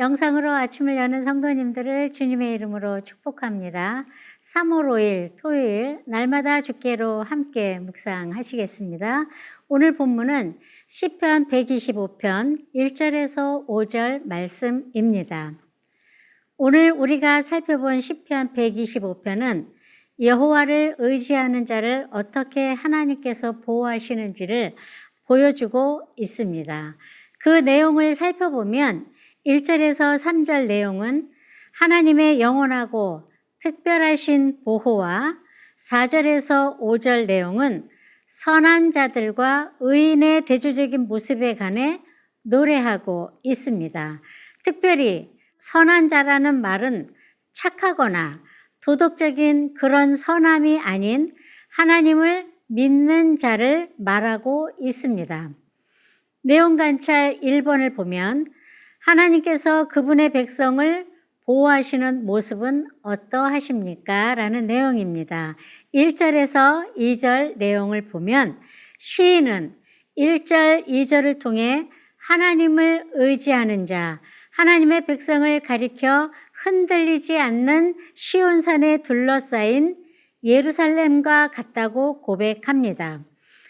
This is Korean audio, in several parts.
영상으로 아침을 여는 성도님들을 주님의 이름으로 축복합니다. 3월 5일 토요일 날마다 주께로 함께 묵상하시겠습니다. 오늘 본문은 시편 125편 1절에서 5절 말씀입니다. 오늘 우리가 살펴본 시편 125편은 여호와를 의지하는 자를 어떻게 하나님께서 보호하시는지를 보여주고 있습니다. 그 내용을 살펴보면 1절에서 3절 내용은 하나님의 영원하고 특별하신 보호와 4절에서 5절 내용은 선한 자들과 의인의 대조적인 모습에 관해 노래하고 있습니다. 특별히 선한 자라는 말은 착하거나 도덕적인 그런 선함이 아닌 하나님을 믿는 자를 말하고 있습니다. 내용 관찰 1번을 보면 하나님께서 그분의 백성을 보호하시는 모습은 어떠하십니까? 라는 내용입니다. 1절에서 2절 내용을 보면 시인은 1절, 2절을 통해 하나님을 의지하는 자, 하나님의 백성을 가리켜 흔들리지 않는 시온산에 둘러싸인 예루살렘과 같다고 고백합니다.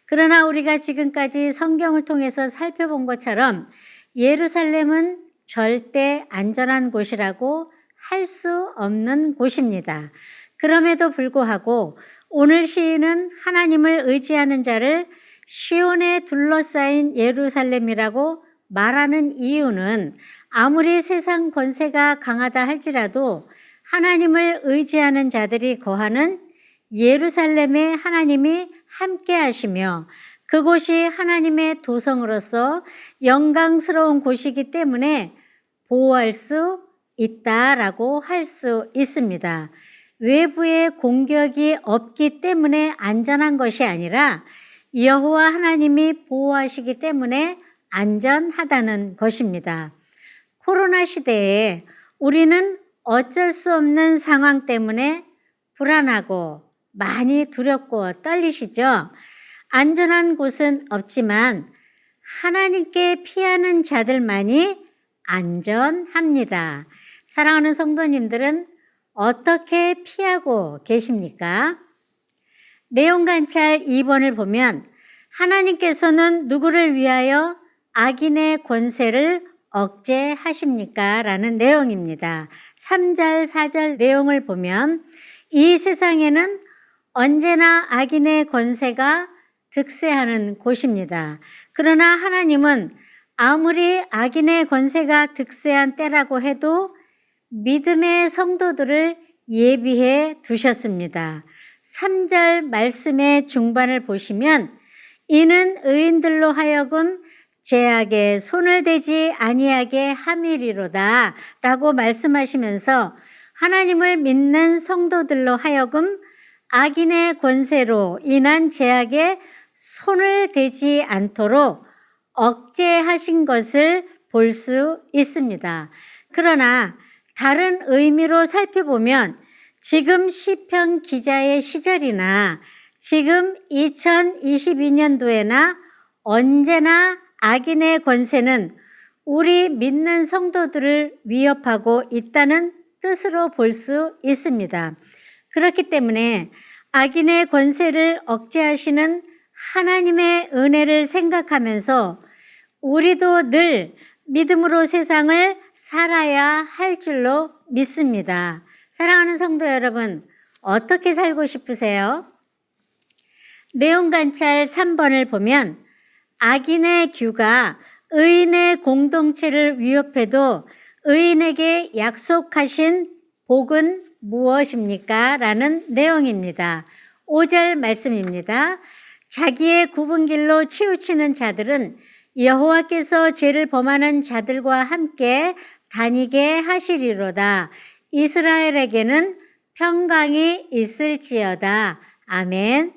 그러나 우리가 지금까지 성경을 통해서 살펴본 것처럼 예루살렘은 절대 안전한 곳이라고 할 수 없는 곳입니다. 그럼에도 불구하고 오늘 시인은 하나님을 의지하는 자를 시온에 둘러싸인 예루살렘이라고 말하는 이유는 아무리 세상 권세가 강하다 할지라도 하나님을 의지하는 자들이 거하는 예루살렘에 하나님이 함께 하시며 그곳이 하나님의 도성으로서 영광스러운 곳이기 때문에 보호할 수 있다라고 할 수 있습니다. 외부의 공격이 없기 때문에 안전한 것이 아니라 여호와 하나님이 보호하시기 때문에 안전하다는 것입니다. 코로나 시대에 우리는 어쩔 수 없는 상황 때문에 불안하고 많이 두렵고 떨리시죠? 안전한 곳은 없지만 하나님께 피하는 자들만이 안전합니다. 사랑하는 성도님들은 어떻게 피하고 계십니까? 내용 관찰 2번을 보면 하나님께서는 누구를 위하여 악인의 권세를 억제하십니까? 라는 내용입니다. 3절, 4절 내용을 보면 이 세상에는 언제나 악인의 권세가 득세하는 곳입니다. 그러나 하나님은 아무리 악인의 권세가 득세한 때라고 해도 믿음의 성도들을 예비해 두셨습니다. 3절 말씀의 중반을 보시면 이는 의인들로 하여금 죄악에 손을 대지 아니하게 함이리로다 라고 말씀하시면서 하나님을 믿는 성도들로 하여금 악인의 권세로 인한 죄악에 손을 대지 않도록 억제하신 것을 볼 수 있습니다. 그러나 다른 의미로 살펴보면 지금 시편 기자의 시절이나 지금 2022년도에나 언제나 악인의 권세는 우리 믿는 성도들을 위협하고 있다는 뜻으로 볼 수 있습니다. 그렇기 때문에 악인의 권세를 억제하시는 하나님의 은혜를 생각하면서 우리도 늘 믿음으로 세상을 살아야 할 줄로 믿습니다. 사랑하는 성도 여러분, 어떻게 살고 싶으세요? 내용 관찰 3번을 보면 악인의 규가 의인의 공동체를 위협해도 의인에게 약속하신 복은 무엇입니까? 라는 내용입니다. 5절 말씀입니다. 자기의 굽은 길로 치우치는 자들은 여호와께서 죄를 범하는 자들과 함께 다니게 하시리로다. 이스라엘에게는 평강이 있을지어다. 아멘.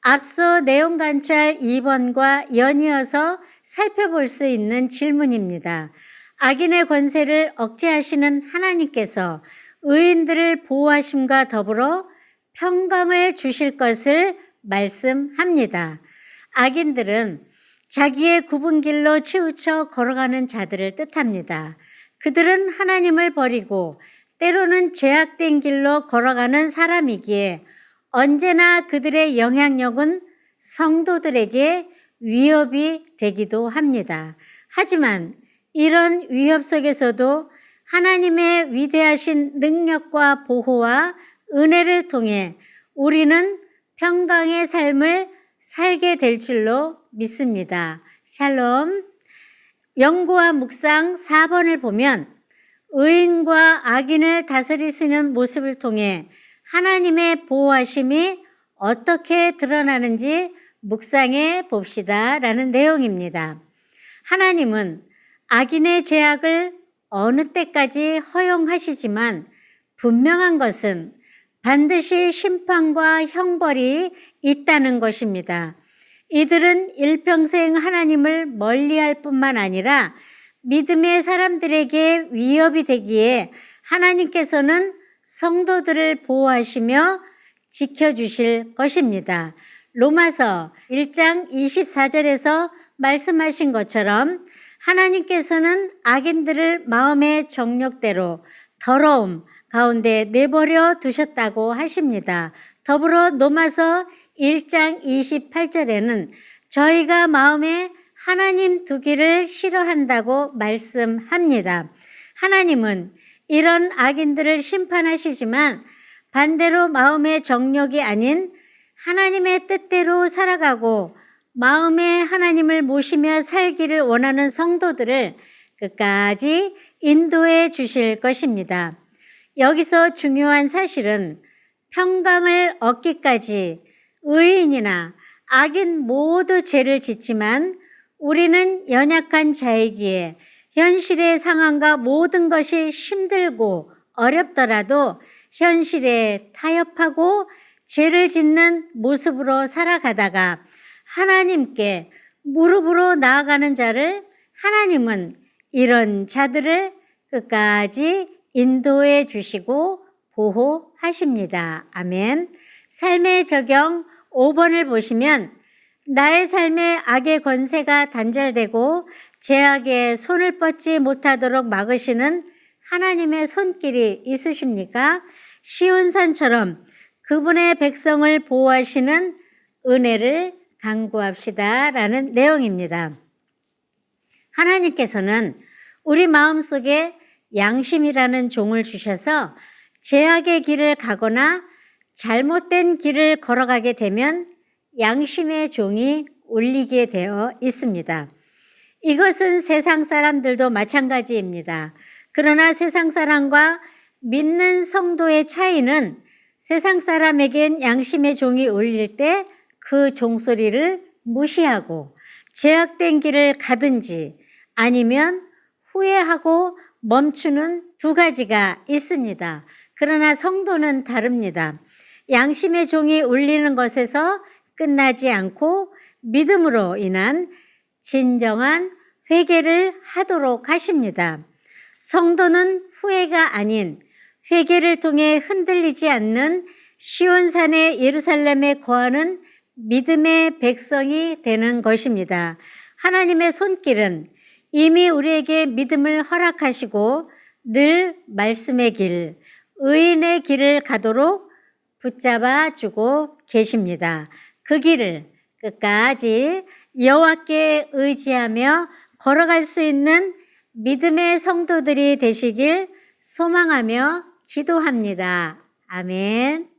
앞서 내용 관찰 2번과 연이어서 살펴볼 수 있는 질문입니다. 악인의 권세를 억제하시는 하나님께서 의인들을 보호하심과 더불어 평강을 주실 것을 말씀합니다. 악인들은 자기의 굽은 길로 치우쳐 걸어가는 자들을 뜻합니다. 그들은 하나님을 버리고 때로는 제약된 길로 걸어가는 사람이기에 언제나 그들의 영향력은 성도들에게 위협이 되기도 합니다. 하지만 이런 위협 속에서도 하나님의 위대하신 능력과 보호와 은혜를 통해 우리는 평강의 삶을 살게 될 줄로 믿습니다. 샬롬. 연구와 묵상 4번을 보면 의인과 악인을 다스리시는 모습을 통해 하나님의 보호하심이 어떻게 드러나는지 묵상해 봅시다 라는 내용입니다. 하나님은 악인의 죄악을 어느 때까지 허용하시지만 분명한 것은 반드시 심판과 형벌이 있다는 것입니다. 이들은 일평생 하나님을 멀리할 뿐만 아니라 믿음의 사람들에게 위협이 되기에 하나님께서는 성도들을 보호하시며 지켜주실 것입니다. 로마서 1장 24절에서 말씀하신 것처럼 하나님께서는 악인들을 마음의 정욕대로 더러움 가운데 내버려 두셨다고 하십니다. 더불어 로마서 1장 28절에는 저희가 마음에 하나님 두기를 싫어한다고 말씀합니다. 하나님은 이런 악인들을 심판하시지만 반대로 마음의 정욕이 아닌 하나님의 뜻대로 살아가고 마음에 하나님을 모시며 살기를 원하는 성도들을 끝까지 인도해 주실 것입니다. 여기서 중요한 사실은 평강을 얻기까지 의인이나 악인 모두 죄를 짓지만 우리는 연약한 자이기에 현실의 상황과 모든 것이 힘들고 어렵더라도 현실에 타협하고 죄를 짓는 모습으로 살아가다가 하나님께 무릎으로 나아가는 자를 하나님은 이런 자들을 끝까지 인도해 주시고 보호하십니다. 아멘. 삶의 적용 5번을 보시면 나의 삶에 악의 권세가 단절되고 죄악에 손을 뻗지 못하도록 막으시는 하나님의 손길이 있으십니까? 시온산처럼 그분의 백성을 보호하시는 은혜를 간구합시다 라는 내용입니다. 하나님께서는 우리 마음속에 양심이라는 종을 주셔서 죄악의 길을 가거나 잘못된 길을 걸어가게 되면 양심의 종이 울리게 되어 있습니다. 이것은 세상 사람들도 마찬가지입니다. 그러나 세상 사람과 믿는 성도의 차이는 세상 사람에겐 양심의 종이 울릴 때 그 종소리를 무시하고 죄악된 길을 가든지 아니면 후회하고 멈추는 두 가지가 있습니다. 그러나 성도는 다릅니다. 양심의 종이 울리는 것에서 끝나지 않고 믿음으로 인한 진정한 회개를 하도록 하십니다. 성도는 후회가 아닌 회개를 통해 흔들리지 않는 시온산의 예루살렘에 거하는 믿음의 백성이 되는 것입니다. 하나님의 손길은 이미 우리에게 믿음을 허락하시고 늘 말씀의 길, 의인의 길을 가도록 붙잡아 주고 계십니다. 그 길을 끝까지 여호와께 의지하며 걸어갈 수 있는 믿음의 성도들이 되시길 소망하며 기도합니다. 아멘.